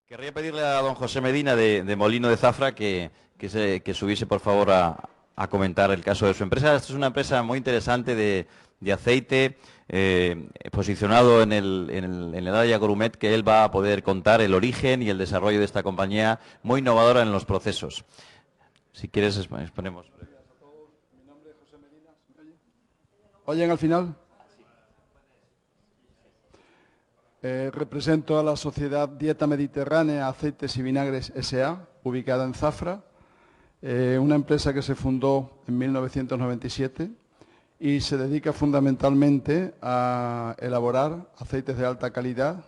Querría pedirle a don José Medina de Molino de Zafra que subiese, por favor, a comentar el caso de su empresa. Esta es una empresa muy interesante de aceite, posicionado en el área gourmet, que él va a poder contar el origen y el desarrollo de esta compañía muy innovadora en los procesos. Si quieres, exponemos. ¿Oyen al final? Represento a la sociedad Dieta Mediterránea Aceites y Vinagres S.A., ubicada en Zafra, una empresa que se fundó en 1997 y se dedica fundamentalmente a elaborar aceites de alta calidad,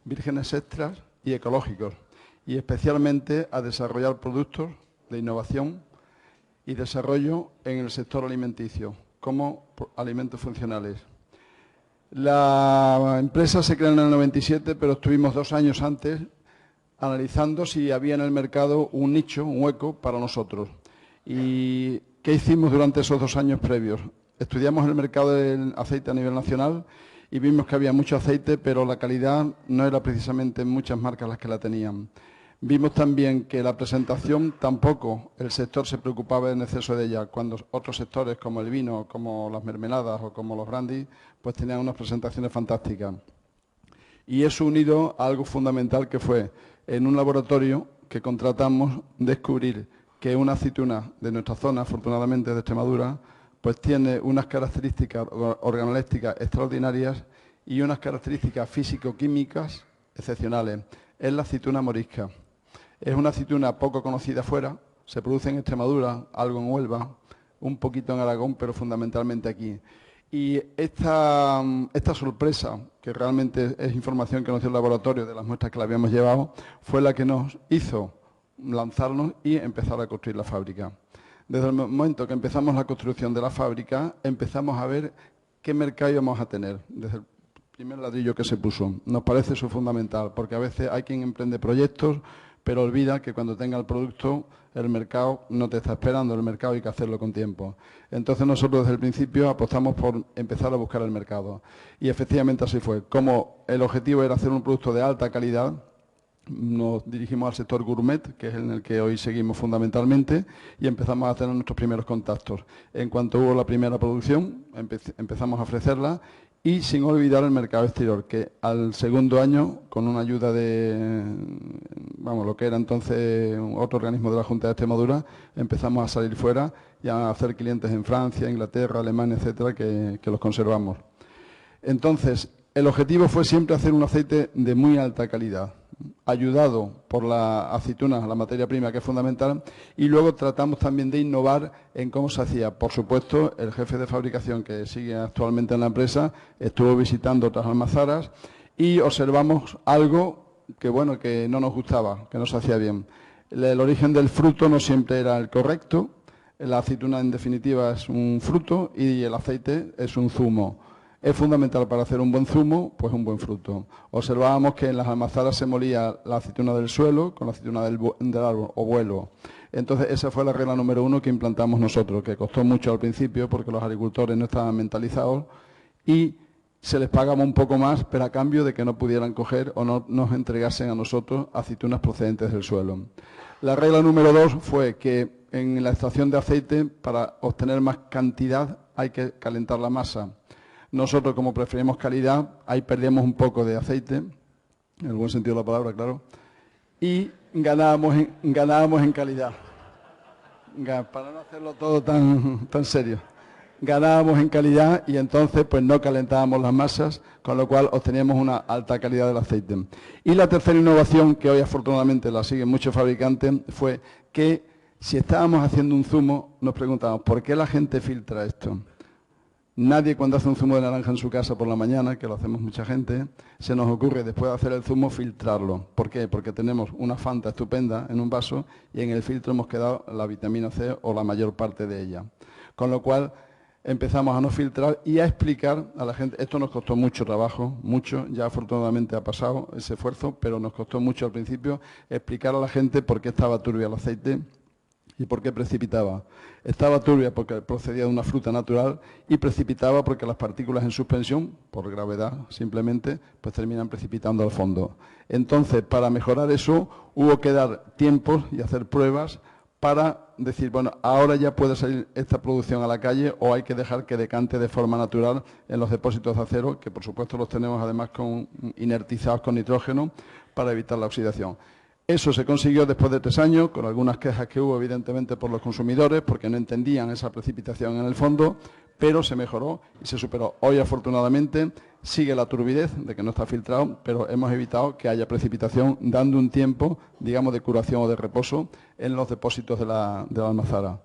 vírgenes extras y ecológicos, y especialmente a desarrollar productos de innovación y desarrollo en el sector alimenticio, como alimentos funcionales. La empresa se creó en el 97, pero estuvimos 2 años antes analizando si había en el mercado un nicho, un hueco para nosotros. ¿Y qué hicimos durante esos 2 años previos? Estudiamos el mercado del aceite a nivel nacional y vimos que había mucho aceite, pero la calidad no era precisamente en muchas marcas las que la tenían. Vimos también que la presentación tampoco el sector se preocupaba en exceso de ella, cuando otros sectores como el vino, como las mermeladas o como los brandy, pues tenían unas presentaciones fantásticas. Y eso unido a algo fundamental que fue, en un laboratorio que contratamos, descubrir que una aceituna de nuestra zona, afortunadamente de Extremadura, pues tiene unas características organolépticas extraordinarias y unas características físico-químicas excepcionales. Es la aceituna morisca. Es una aceituna poco conocida fuera, se produce en Extremadura, algo en Huelva, un poquito en Aragón, pero fundamentalmente aquí. Y esta sorpresa, que realmente es información que nos dio el laboratorio de las muestras que le habíamos llevado, fue la que nos hizo lanzarnos y empezar a construir la fábrica. Desde el momento que empezamos la construcción de la fábrica, empezamos a ver qué mercado íbamos a tener, desde el primer ladrillo que se puso. Nos parece eso fundamental, porque a veces hay quien emprende proyectos, pero olvida que cuando tenga el producto, el mercado no te está esperando, el mercado hay que hacerlo con tiempo. Entonces nosotros desde el principio apostamos por empezar a buscar el mercado. Y efectivamente así fue. Como el objetivo era hacer un producto de alta calidad, nos dirigimos al sector gourmet, que es en el que hoy seguimos fundamentalmente, y empezamos a tener nuestros primeros contactos. En cuanto hubo la primera producción, empezamos a ofrecerla, y sin olvidar el mercado exterior, que al segundo año, con una ayuda de, lo que era entonces otro organismo de la Junta de Extremadura, empezamos a salir fuera y a hacer clientes en Francia, Inglaterra, Alemania, etcétera, que los conservamos. Entonces, el objetivo fue siempre hacer un aceite de muy alta calidad, ayudado por la aceituna, la materia prima, que es fundamental, y luego tratamos también de innovar en cómo se hacía. Por supuesto, el jefe de fabricación, que sigue actualmente en la empresa, estuvo visitando otras almazaras y observamos algo que no nos gustaba, que no se hacía bien. El origen del fruto no siempre era el correcto. La aceituna, en definitiva, es un fruto y el aceite es un zumo. Es fundamental para hacer un buen zumo, pues un buen fruto. Observábamos que en las almazaras se molía la aceituna del suelo con la aceituna del árbol o vuelo. Entonces esa fue la regla número 1 que implantamos nosotros, que costó mucho al principio porque los agricultores no estaban mentalizados y se les pagaba un poco más, pero a cambio de que no pudieran coger o no nos entregasen a nosotros aceitunas procedentes del suelo. La regla número 2 fue que en la extracción de aceite, para obtener más cantidad, hay que calentar la masa. Nosotros, como preferimos calidad, ahí perdíamos un poco de aceite, en el buen sentido de la palabra, claro, y ganábamos en calidad. Para no hacerlo todo tan serio. Ganábamos en calidad y entonces pues no calentábamos las masas, con lo cual obteníamos una alta calidad del aceite. Y la tercera innovación, que hoy afortunadamente la siguen muchos fabricantes, fue que si estábamos haciendo un zumo, nos preguntábamos, ¿por qué la gente filtra esto? Nadie, cuando hace un zumo de naranja en su casa por la mañana, que lo hacemos mucha gente, se nos ocurre después de hacer el zumo filtrarlo. ¿Por qué? Porque tenemos una Fanta estupenda en un vaso y en el filtro hemos quedado la vitamina C o la mayor parte de ella. Con lo cual empezamos a no filtrar y a explicar a la gente. Esto nos costó mucho trabajo, mucho, ya afortunadamente ha pasado ese esfuerzo, pero nos costó mucho al principio explicar a la gente por qué estaba turbio el aceite, ¿Y por qué precipitaba? Estaba turbia porque procedía de una fruta natural y precipitaba porque las partículas en suspensión, por gravedad simplemente, pues terminan precipitando al fondo. Entonces, para mejorar eso, hubo que dar tiempos y hacer pruebas para decir, bueno, ahora ya puede salir esta producción a la calle o hay que dejar que decante de forma natural en los depósitos de acero, que por supuesto los tenemos además inertizados con nitrógeno para evitar la oxidación. Eso se consiguió después de 3 años, con algunas quejas que hubo evidentemente por los consumidores, porque no entendían esa precipitación en el fondo, pero se mejoró y se superó. Hoy, afortunadamente, sigue la turbidez de que no está filtrado, pero hemos evitado que haya precipitación, dando un tiempo, digamos, de curación o de reposo en los depósitos de la almazara.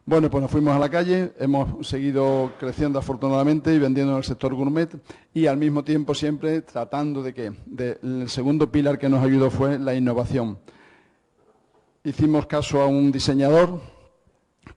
Bueno, pues nos fuimos a la calle, hemos seguido creciendo afortunadamente y vendiendo en el sector gourmet y al mismo tiempo siempre tratando de que el segundo pilar que nos ayudó fue la innovación. Hicimos caso a un diseñador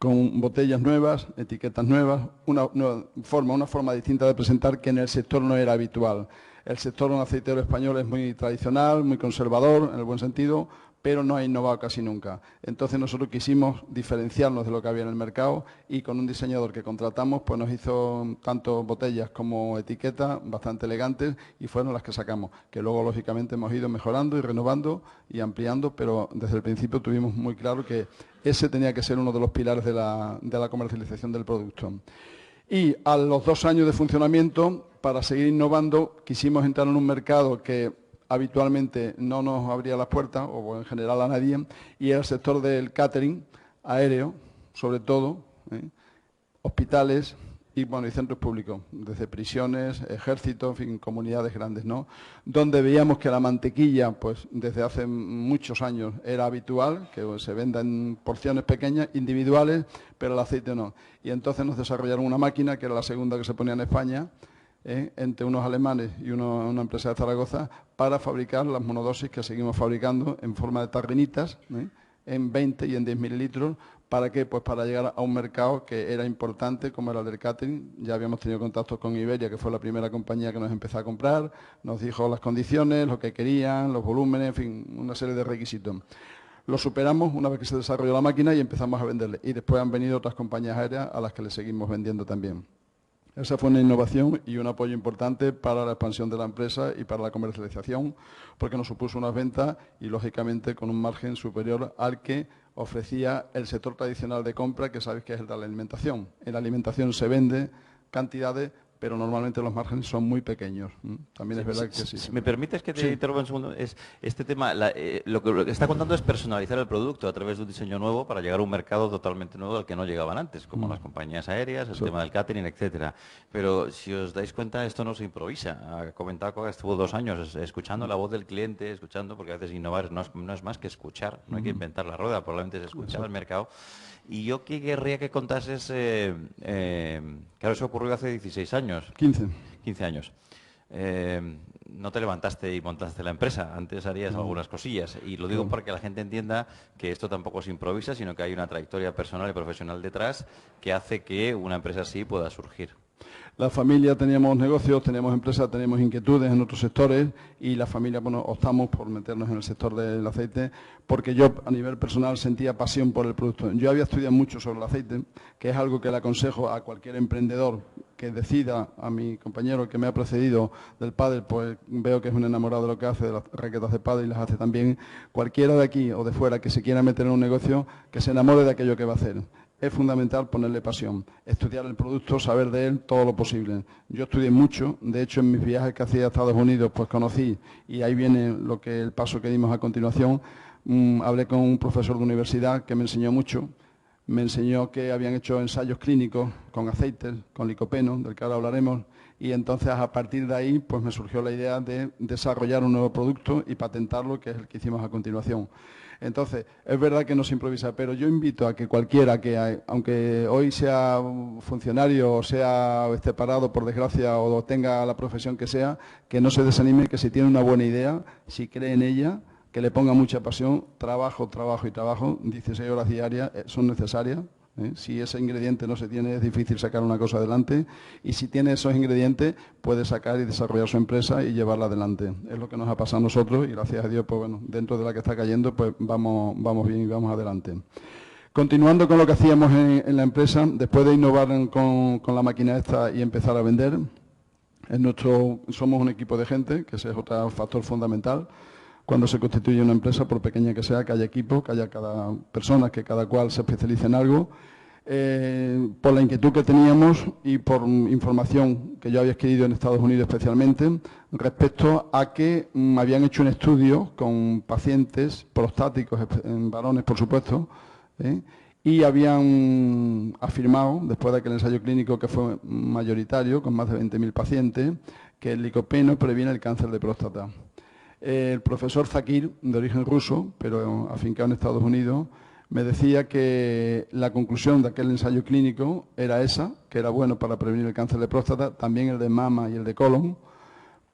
con botellas nuevas, etiquetas nuevas, una forma distinta de presentar que en el sector no era habitual. El sector aceitero español es muy tradicional, muy conservador, en el buen sentido, pero no ha innovado casi nunca. Entonces nosotros quisimos diferenciarnos de lo que había en el mercado y con un diseñador que contratamos pues nos hizo tanto botellas como etiquetas bastante elegantes y fueron las que sacamos, que luego lógicamente hemos ido mejorando y renovando y ampliando, pero desde el principio tuvimos muy claro que ese tenía que ser uno de los pilares de la comercialización del producto. Y a los 2 años de funcionamiento, para seguir innovando, quisimos entrar en un mercado que habitualmente no nos abría las puertas, o en general a nadie, y era el sector del catering aéreo, sobre todo, hospitales y centros públicos, desde prisiones, ejércitos, en fin, comunidades grandes, ¿no? Donde veíamos que la mantequilla, pues desde hace muchos años era habitual, que se venda en porciones pequeñas, individuales, pero el aceite no. Y entonces nos desarrollaron una máquina, que era la segunda que se ponía en España, entre unos alemanes y una empresa de Zaragoza, para fabricar las monodosis que seguimos fabricando en forma de tarrinitas, en 20 y en 10 mililitros. ¿Para qué? Pues para llegar a un mercado que era importante, como era el del catering. Ya habíamos tenido contactos con Iberia, que fue la primera compañía que nos empezó a comprar, nos dijo las condiciones, lo que querían, los volúmenes, en fin, una serie de requisitos. Lo superamos una vez que se desarrolló la máquina y empezamos a venderle. Y después han venido otras compañías aéreas a las que le seguimos vendiendo también. Esa fue una innovación y un apoyo importante para la expansión de la empresa y para la comercialización, porque nos supuso unas ventas y, lógicamente, con un margen superior al que ofrecía el sector tradicional de compra, que sabéis que es el de la alimentación. En la alimentación se vende cantidades, pero normalmente los márgenes son muy pequeños. También es verdad que sí. Si me permites que te interrumpa un segundo, este tema, lo que está contando es personalizar el producto a través de un diseño nuevo para llegar a un mercado totalmente nuevo al que no llegaban antes, como las compañías aéreas, el tema del catering, etcétera. Pero si os dais cuenta, esto no se improvisa. Ha comentado que estuvo 2 años escuchando la voz del cliente, escuchando, porque a veces innovar no es más que escuchar, no hay que inventar la rueda, probablemente es escuchar al mercado. Y yo que querría que contases, claro, eso ocurrió hace 16 años. 15 años. No te levantaste y montaste la empresa, antes harías algunas cosillas. Y lo digo para que la gente entienda que esto tampoco se improvisa, sino que hay una trayectoria personal y profesional detrás que hace que una empresa así pueda surgir. La familia teníamos negocios, teníamos empresas, teníamos inquietudes en otros sectores y la familia, optamos por meternos en el sector del aceite porque yo a nivel personal sentía pasión por el producto. Yo había estudiado mucho sobre el aceite, que es algo que le aconsejo a cualquier emprendedor que decida, a mi compañero que me ha precedido del pádel, pues veo que es un enamorado de lo que hace, de las raquetas de pádel y las hace también. Cualquiera de aquí o de fuera que se quiera meter en un negocio, que se enamore de aquello que va a hacer. Es fundamental ponerle pasión, estudiar el producto, saber de él todo lo posible. Yo estudié mucho, de hecho en mis viajes que hacía a Estados Unidos pues conocí, y ahí viene el paso que dimos a continuación, hablé con un profesor de universidad que me enseñó mucho, me enseñó que habían hecho ensayos clínicos con aceites, con licopeno, del que ahora hablaremos, y entonces a partir de ahí pues me surgió la idea de desarrollar un nuevo producto y patentarlo, que es el que hicimos a continuación. Entonces, es verdad que no se improvisa, pero yo invito a que cualquiera que, aunque hoy sea funcionario o esté parado por desgracia o tenga la profesión que sea, que no se desanime, que si tiene una buena idea, si cree en ella, que le ponga mucha pasión, trabajo, 16 horas diarias son necesarias. Si ese ingrediente no se tiene, es difícil sacar una cosa adelante, y si tiene esos ingredientes, puede sacar y desarrollar su empresa y llevarla adelante. Es lo que nos ha pasado a nosotros y gracias a Dios, pues dentro de la que está cayendo, pues vamos bien y vamos adelante. Continuando con lo que hacíamos en la empresa, después de innovar con la máquina esta y empezar a vender, somos un equipo de gente, que ese es otro factor fundamental. Cuando se constituye una empresa, por pequeña que sea, que haya equipo, que haya cada persona, que cada cual se especialice en algo. Por la inquietud que teníamos y por información que yo había adquirido en Estados Unidos especialmente, respecto a que habían hecho un estudio con pacientes prostáticos, en varones por supuesto, y habían afirmado, después de aquel ensayo clínico que fue mayoritario, con más de 20.000 pacientes, que el licopeno previene el cáncer de próstata. El profesor Zakir, de origen ruso, pero afincado en Estados Unidos, me decía que la conclusión de aquel ensayo clínico era esa, que era bueno para prevenir el cáncer de próstata, también el de mama y el de colon,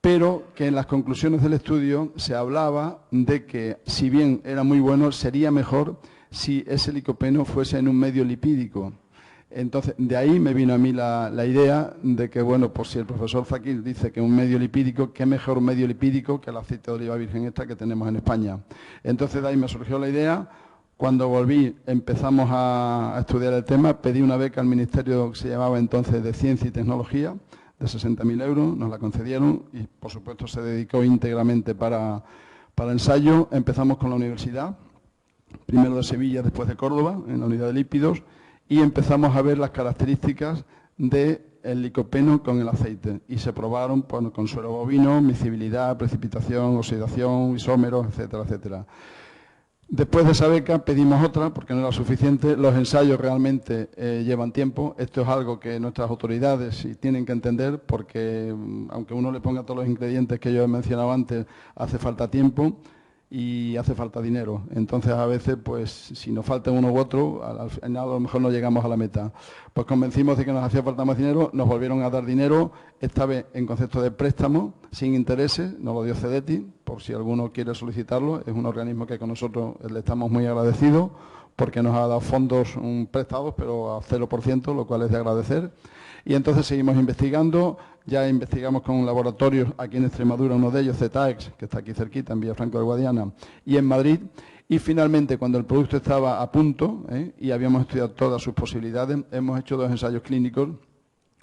pero que en las conclusiones del estudio se hablaba de que, si bien era muy bueno, sería mejor si ese licopeno fuese en un medio lipídico. Entonces, de ahí me vino a mí la idea de que, bueno, pues si el profesor Zakir dice que un medio lipídico, ¿qué mejor medio lipídico que el aceite de oliva virgen extra que tenemos en España? Entonces, de ahí me surgió la idea. Cuando volví, empezamos a estudiar el tema, pedí una beca al Ministerio que se llamaba entonces de Ciencia y Tecnología, de 60.000 euros, nos la concedieron y, por supuesto, se dedicó íntegramente para ensayo. Empezamos con la universidad, primero de Sevilla, después de Córdoba, en la unidad de lípidos, y empezamos a ver las características del licopeno con el aceite. Y se probaron con suero bovino, miscibilidad, precipitación, oxidación, isómeros, etcétera, etcétera. Después de esa beca pedimos otra porque no era suficiente. Los ensayos realmente llevan tiempo. Esto es algo que nuestras autoridades tienen que entender porque, aunque uno le ponga todos los ingredientes que yo he mencionado antes, hace falta tiempo y hace falta dinero. Entonces, a veces, pues, si nos falta uno u otro, al final a lo mejor no llegamos a la meta. Pues convencimos de que nos hacía falta más dinero, nos volvieron a dar dinero, esta vez en concepto de préstamo, sin intereses, nos lo dio CEDETI, por si alguno quiere solicitarlo. Es un organismo que con nosotros le estamos muy agradecidos, porque nos ha dado fondos prestados, pero a 0%, lo cual es de agradecer. Y entonces seguimos investigando, ya investigamos con laboratorios aquí en Extremadura, uno de ellos, ZETAEX, que está aquí cerquita, en Villafranco de Guadiana, y en Madrid. Y finalmente, cuando el producto estaba a punto y habíamos estudiado todas sus posibilidades, hemos hecho 2 ensayos clínicos,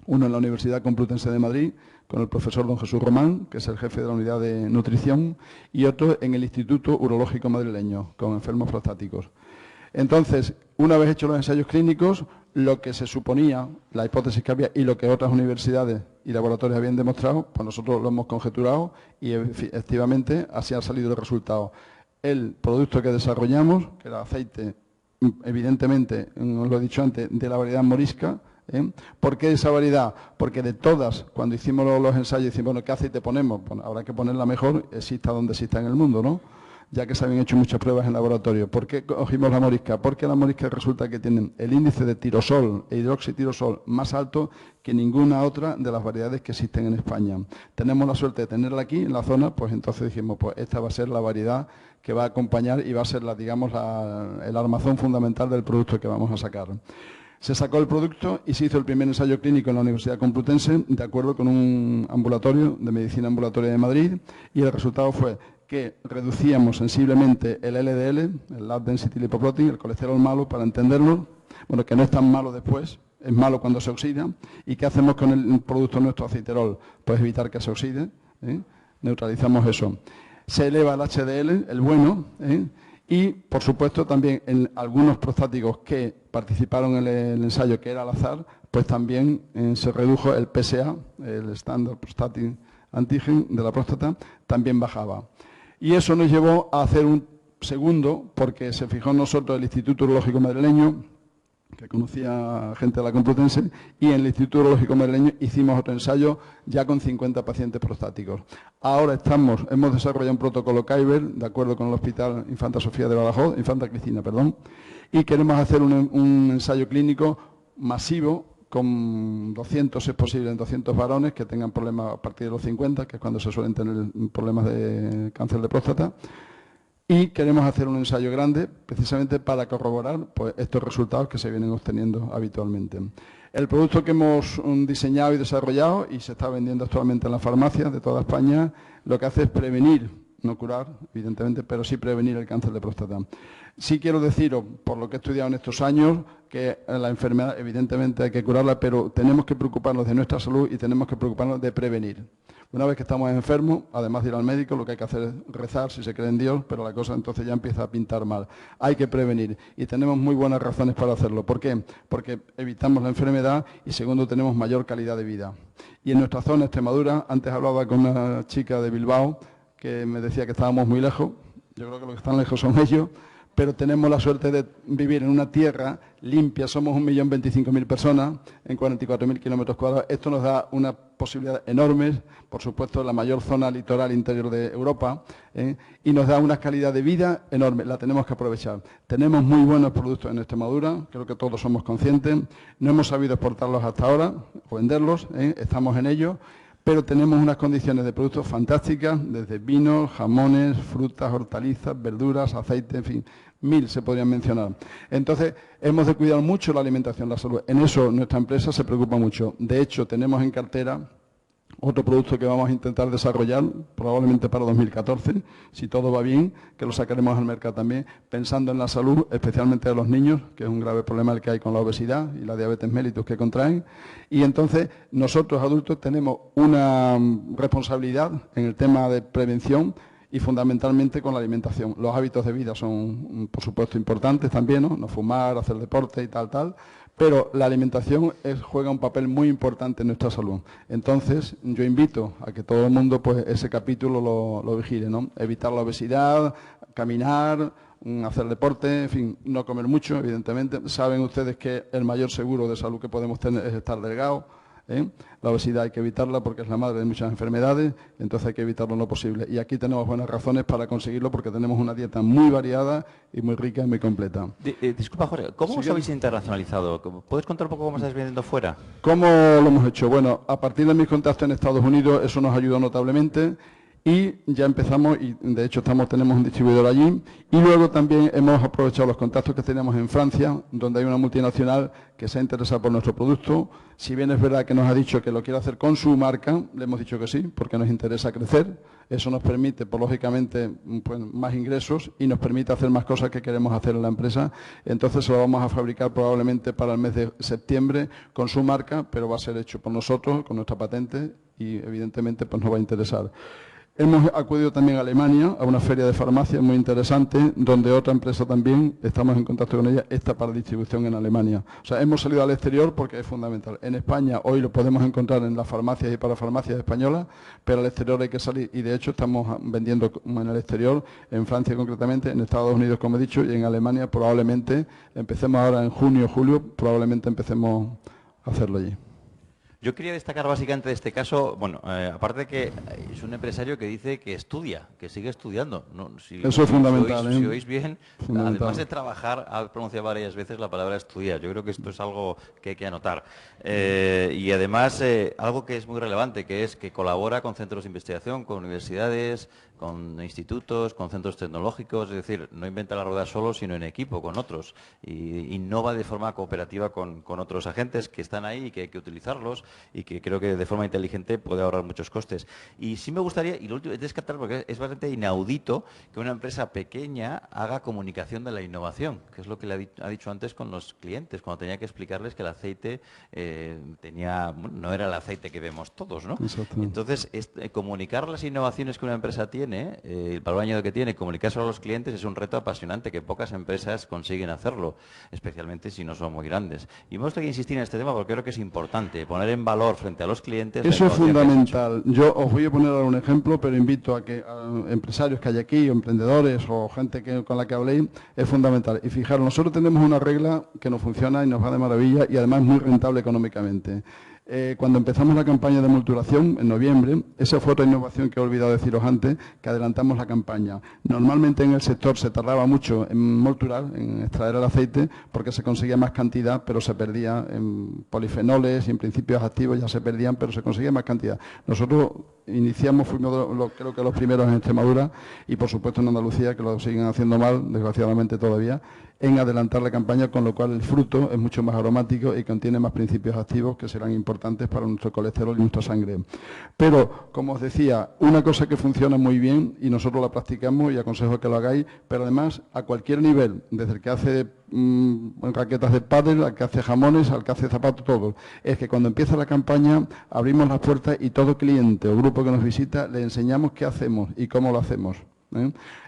uno en la Universidad Complutense de Madrid, con el profesor don Jesús Román, que es el jefe de la unidad de nutrición, y otro en el Instituto Urológico Madrileño, con enfermos prostáticos. Entonces, una vez hechos los ensayos clínicos, lo que se suponía, la hipótesis que había y lo que otras universidades y laboratorios habían demostrado, pues nosotros lo hemos conjeturado y efectivamente así ha salido el resultado. El producto que desarrollamos, que era aceite, evidentemente, os lo he dicho antes, de la variedad morisca. ¿Por qué esa variedad? Porque de todas, cuando hicimos los ensayos, decimos, bueno, ¿qué aceite ponemos? Bueno, habrá que ponerla mejor, exista donde exista en el mundo, ¿no? Ya que se habían hecho muchas pruebas en laboratorio. ¿Por qué cogimos la morisca? Porque la morisca resulta que tienen el índice de tirosol e hidroxitirosol más alto que ninguna otra de las variedades que existen en España. Tenemos la suerte de tenerla aquí en la zona, pues entonces dijimos, pues esta va a ser la variedad que va a acompañar y va a ser, el armazón fundamental del producto que vamos a sacar. Se sacó el producto y se hizo el primer ensayo clínico en la Universidad Complutense, de acuerdo con un ambulatorio de medicina ambulatoria de Madrid, y el resultado fue que reducíamos sensiblemente el LDL, el Low Density Lipoprotein, el colesterol malo, para entenderlo, bueno, que no es tan malo después, es malo cuando se oxida. ¿Y qué hacemos con el producto nuestro aceiterol? Pues evitar que se oxide, neutralizamos eso. Se eleva el HDL, el bueno, y, por supuesto, también en algunos prostáticos que participaron en el ensayo, que era al azar, pues también se redujo el PSA, el Standard Prostatic Antigen de la próstata, también bajaba. Y eso nos llevó a hacer un segundo, porque se fijó en nosotros el Instituto Urológico Madrileño, que conocía a gente de la Complutense, y en el Instituto Urológico Madrileño hicimos otro ensayo ya con 50 pacientes prostáticos. Ahora hemos desarrollado un protocolo Kaiber, de acuerdo con el Hospital Infanta Sofía de Badajoz, Infanta Cristina, perdón, y queremos hacer un ensayo clínico masivo con 200, si es posible, 200 varones que tengan problemas a partir de los 50, que es cuando se suelen tener problemas de cáncer de próstata. Y queremos hacer un ensayo grande precisamente para corroborar pues, estos resultados que se vienen obteniendo habitualmente. El producto que hemos diseñado y desarrollado y se está vendiendo actualmente en las farmacias de toda España, lo que hace es prevenir no curar, evidentemente, pero sí prevenir el cáncer de próstata. Sí quiero deciros, por lo que he estudiado en estos años, que la enfermedad evidentemente hay que curarla, pero tenemos que preocuparnos de nuestra salud y tenemos que preocuparnos de prevenir. Una vez que estamos enfermos, además de ir al médico, lo que hay que hacer es rezar si se cree en Dios, pero la cosa entonces ya empieza a pintar mal. Hay que prevenir y tenemos muy buenas razones para hacerlo. ¿Por qué? Porque evitamos la enfermedad y segundo, tenemos mayor calidad de vida. Y en nuestra zona, Extremadura, antes hablaba con una chica de Bilbao que me decía que estábamos muy lejos. Yo creo que los que están lejos son ellos, pero tenemos la suerte de vivir en una tierra limpia. Somos 1.025.000 personas en 44.000 kilómetros cuadrados. Esto nos da una posibilidad enorme, por supuesto, la mayor zona litoral interior de Europa, y nos da una calidad de vida enorme. La tenemos que aprovechar. Tenemos muy buenos productos en Extremadura, creo que todos somos conscientes. No hemos sabido exportarlos hasta ahora o venderlos, estamos en ello. Pero tenemos unas condiciones de productos fantásticas, desde vinos, jamones, frutas, hortalizas, verduras, aceite, en fin, 1000 se podrían mencionar. Entonces, hemos de cuidar mucho la alimentación, la salud. En eso nuestra empresa se preocupa mucho. De hecho, tenemos en cartera otro producto que vamos a intentar desarrollar, probablemente para 2014, si todo va bien, que lo sacaremos al mercado también, pensando en la salud, especialmente de los niños, que es un grave problema el que hay con la obesidad y la diabetes mellitus que contraen. Y entonces, nosotros adultos tenemos una responsabilidad en el tema de prevención y fundamentalmente con la alimentación. Los hábitos de vida son, por supuesto, importantes también, ¿no? No fumar, hacer deporte y tal. Pero la alimentación juega un papel muy importante en nuestra salud. Entonces, yo invito a que todo el mundo pues ese capítulo lo vigile, ¿no? Evitar la obesidad, caminar, hacer deporte, en fin, no comer mucho, evidentemente. Saben ustedes que el mayor seguro de salud que podemos tener es estar delgado. La obesidad hay que evitarla porque es la madre de muchas enfermedades, entonces hay que evitarlo lo posible. Y aquí tenemos buenas razones para conseguirlo porque tenemos una dieta muy variada y muy rica y muy completa. Disculpa, Jorge, ¿cómo os habéis internacionalizado? ¿Puedes contar un poco cómo estáis vendiendo fuera? ¿Cómo lo hemos hecho? Bueno, a partir de mis contactos en Estados Unidos, eso nos ayudó notablemente. Y ya empezamos, y de hecho tenemos un distribuidor allí, y luego también hemos aprovechado los contactos que teníamos en Francia, donde hay una multinacional que se ha interesado por nuestro producto. Si bien es verdad que nos ha dicho que lo quiere hacer con su marca, le hemos dicho que sí, porque nos interesa crecer. Eso nos permite, pues, lógicamente, pues, más ingresos y nos permite hacer más cosas que queremos hacer en la empresa. Entonces, lo vamos a fabricar probablemente para el mes de septiembre con su marca, pero va a ser hecho por nosotros, con nuestra patente, y evidentemente pues nos va a interesar. Hemos acudido también a Alemania, a una feria de farmacia muy interesante, donde otra empresa también, estamos en contacto con ella, está para distribución en Alemania. O sea, hemos salido al exterior porque es fundamental. En España hoy lo podemos encontrar en las farmacias y para farmacias españolas, pero al exterior hay que salir y de hecho estamos vendiendo en el exterior, en Francia concretamente, en Estados Unidos, como he dicho, y en Alemania probablemente, empecemos ahora en junio, julio, probablemente empecemos a hacerlo allí. Yo quería destacar básicamente de este caso, bueno, aparte de que es un empresario que dice que estudia, que sigue estudiando. ¿No? Eso es fundamental. Si oís bien, además de trabajar, ha pronunciado varias veces la palabra estudiar. Yo creo que esto es algo que hay que anotar. Y además, algo que es muy relevante, que es que colabora con centros de investigación, con universidades, con institutos, con centros tecnológicos, es decir, no inventa la rueda solo, sino en equipo, con otros, y innova de forma cooperativa con otros agentes que están ahí y que hay que utilizarlos, y que creo que de forma inteligente puede ahorrar muchos costes. Y sí me gustaría, y lo último es descartar, porque es bastante inaudito que una empresa pequeña haga comunicación de la innovación, que es lo que le ha dicho antes con los clientes, cuando tenía que explicarles que el aceite no era el aceite que vemos todos, ¿no? Entonces, comunicar las innovaciones que una empresa tiene, el valor añadido que tiene, comunicárselo a los clientes es un reto apasionante que pocas empresas consiguen hacerlo, especialmente si no son muy grandes. Y me gustaría insistir en este tema porque creo que es importante poner en valor frente a los clientes. Eso es fundamental. Yo os voy a poner un ejemplo, pero invito a que empresarios que hay aquí, o emprendedores, o gente con la que habléis, es fundamental. Y fijaros, nosotros tenemos una regla que nos funciona y nos va de maravilla y además muy rentable económicamente. Cuando empezamos la campaña de molturación en noviembre, esa fue otra innovación que he olvidado deciros antes, que adelantamos la campaña. Normalmente en el sector se tardaba mucho en molturar, en extraer el aceite, porque se conseguía más cantidad, pero se perdía en polifenoles y en principios activos ya se perdían, pero se conseguía más cantidad. Nosotros iniciamos, fuimos creo que los primeros en Extremadura y por supuesto en Andalucía, que lo siguen haciendo mal, desgraciadamente todavía, en adelantar la campaña, con lo cual el fruto es mucho más aromático y contiene más principios activos que serán importantes para nuestro colesterol y nuestra sangre. Pero, como os decía, una cosa que funciona muy bien y nosotros la practicamos y aconsejo que lo hagáis, pero además a cualquier nivel, desde el que hace raquetas de pádel, al que hace jamones, al que hace zapatos, todo, es que cuando empieza la campaña abrimos las puertas y todo cliente o grupo que nos visita le enseñamos qué hacemos y cómo lo hacemos.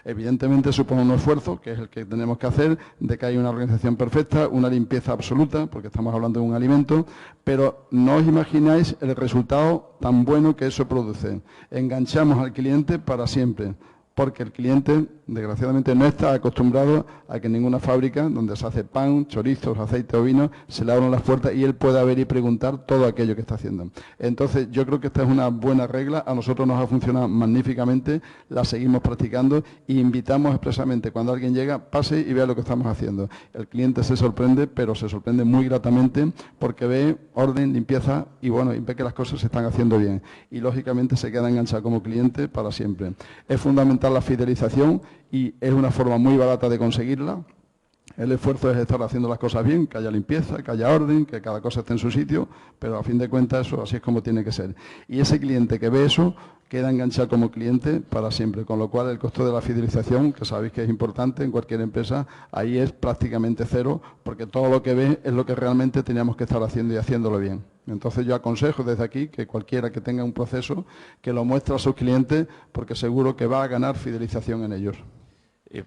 Evidentemente supone un esfuerzo, que es el que tenemos que hacer, de que haya una organización perfecta, una limpieza absoluta, porque estamos hablando de un alimento, pero no os imagináis el resultado tan bueno que eso produce. Enganchamos al cliente para siempre, porque el cliente, desgraciadamente, no está acostumbrado a que en ninguna fábrica donde se hace pan, chorizos, aceite o vino, se le abran las puertas y él pueda ver y preguntar todo aquello que está haciendo. Entonces, yo creo que esta es una buena regla, a nosotros nos ha funcionado magníficamente, la seguimos practicando e invitamos expresamente, cuando alguien llega, pase y vea lo que estamos haciendo. El cliente se sorprende, pero se sorprende muy gratamente porque ve orden, limpieza y bueno, y ve que las cosas se están haciendo bien. Y lógicamente se queda enganchado como cliente para siempre. Es fundamental la fidelización y es una forma muy barata de conseguirla. El esfuerzo es estar haciendo las cosas bien, que haya limpieza, que haya orden, que cada cosa esté en su sitio, pero a fin de cuentas eso así es como tiene que ser. Y ese cliente que ve eso queda enganchado como cliente para siempre, con lo cual el costo de la fidelización, que sabéis que es importante en cualquier empresa, ahí es prácticamente cero, porque todo lo que ve es lo que realmente teníamos que estar haciendo y haciéndolo bien. Entonces yo aconsejo desde aquí que cualquiera que tenga un proceso que lo muestre a sus clientes, porque seguro que va a ganar fidelización en ellos.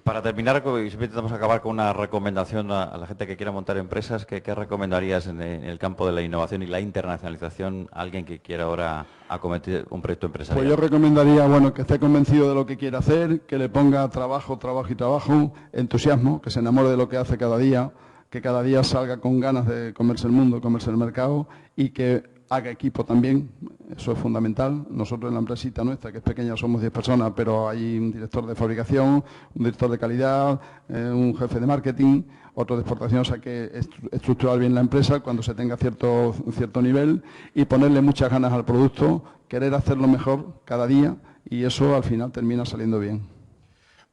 Para terminar, siempre intentamos acabar con una recomendación a la gente que quiera montar empresas. ¿Qué recomendarías en el campo de la innovación y la internacionalización a alguien que quiera ahora acometer un proyecto empresarial? Pues yo recomendaría, bueno, que esté convencido de lo que quiere hacer, que le ponga trabajo, trabajo y trabajo, entusiasmo, que se enamore de lo que hace cada día, que cada día salga con ganas de comerse el mundo, comerse el mercado y que haga equipo también, eso es fundamental. Nosotros en la empresita nuestra, que es pequeña, somos 10 personas, pero hay un director de fabricación, un director de calidad, un jefe de marketing, otro de exportación, o sea que estructurar bien la empresa cuando se tenga cierto nivel y ponerle muchas ganas al producto, querer hacerlo mejor cada día y eso al final termina saliendo bien.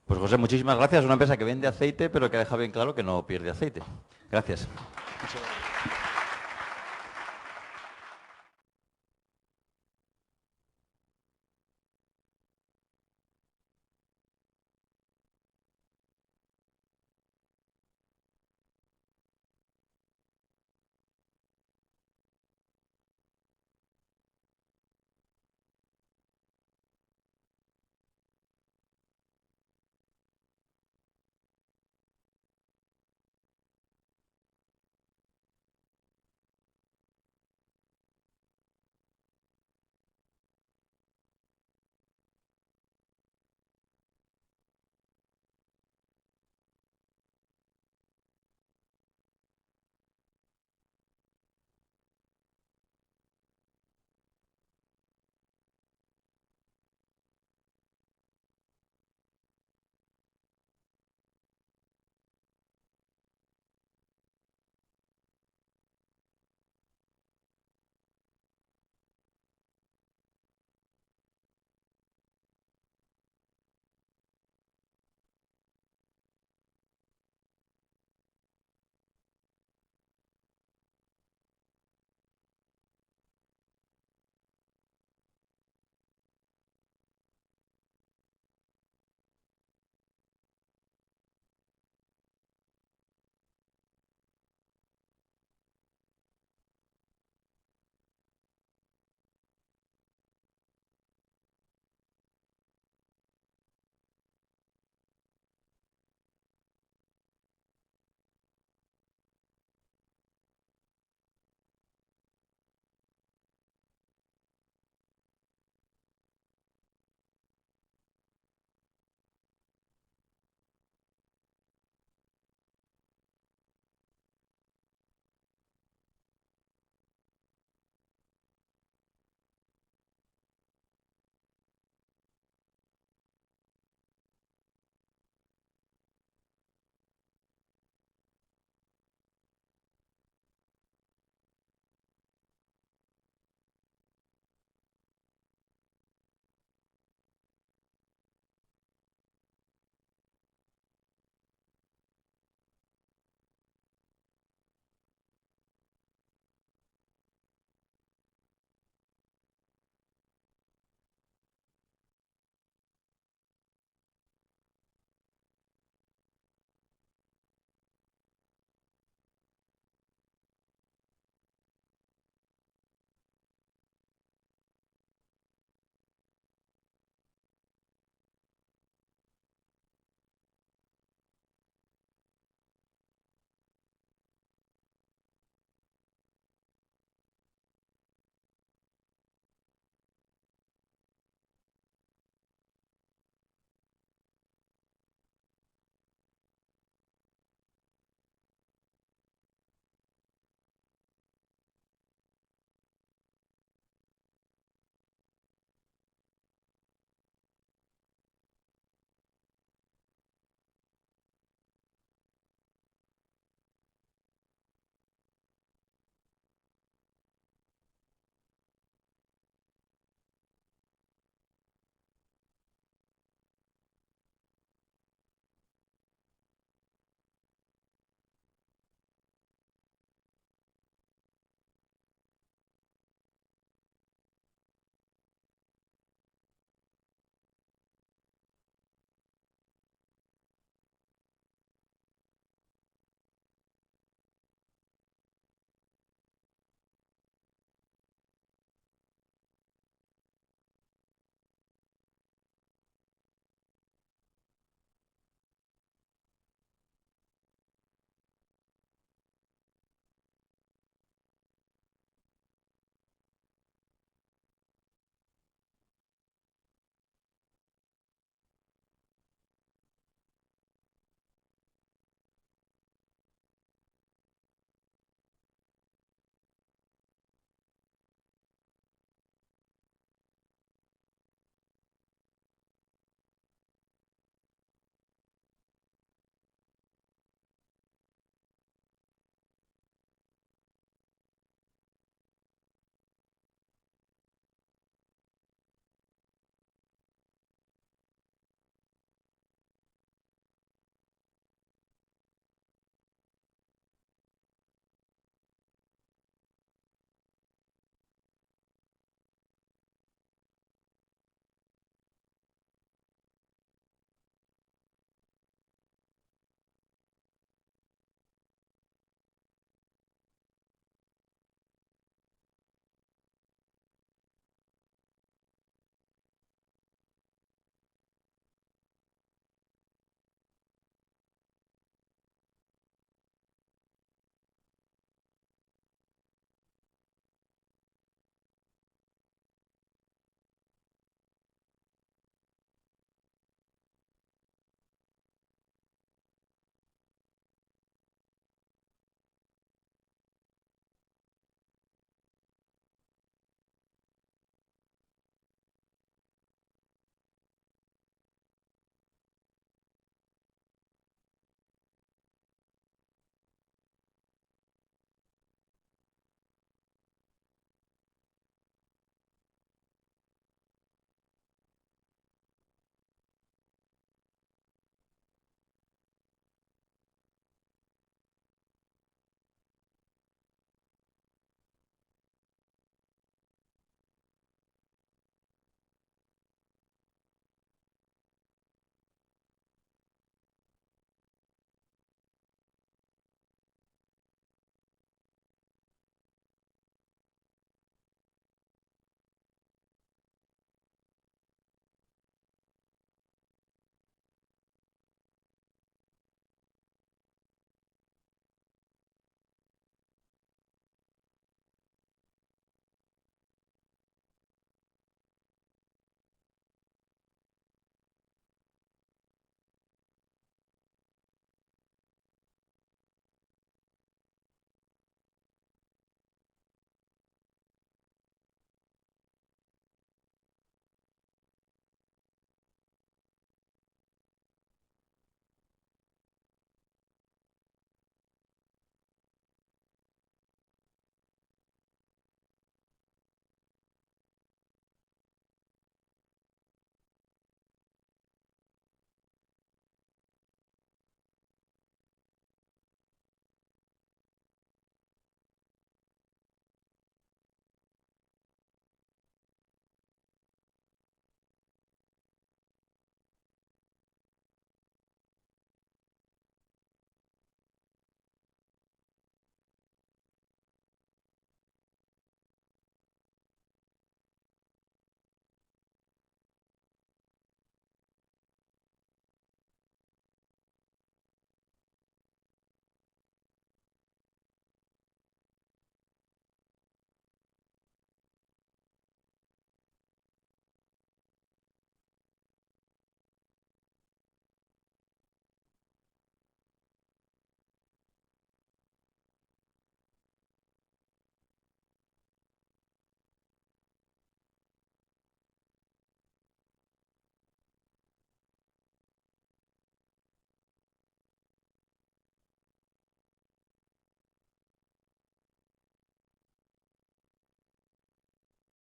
Pues José, muchísimas gracias. Es una empresa que vende aceite, pero que deja bien claro que no pierde aceite. Gracias. Muchas gracias.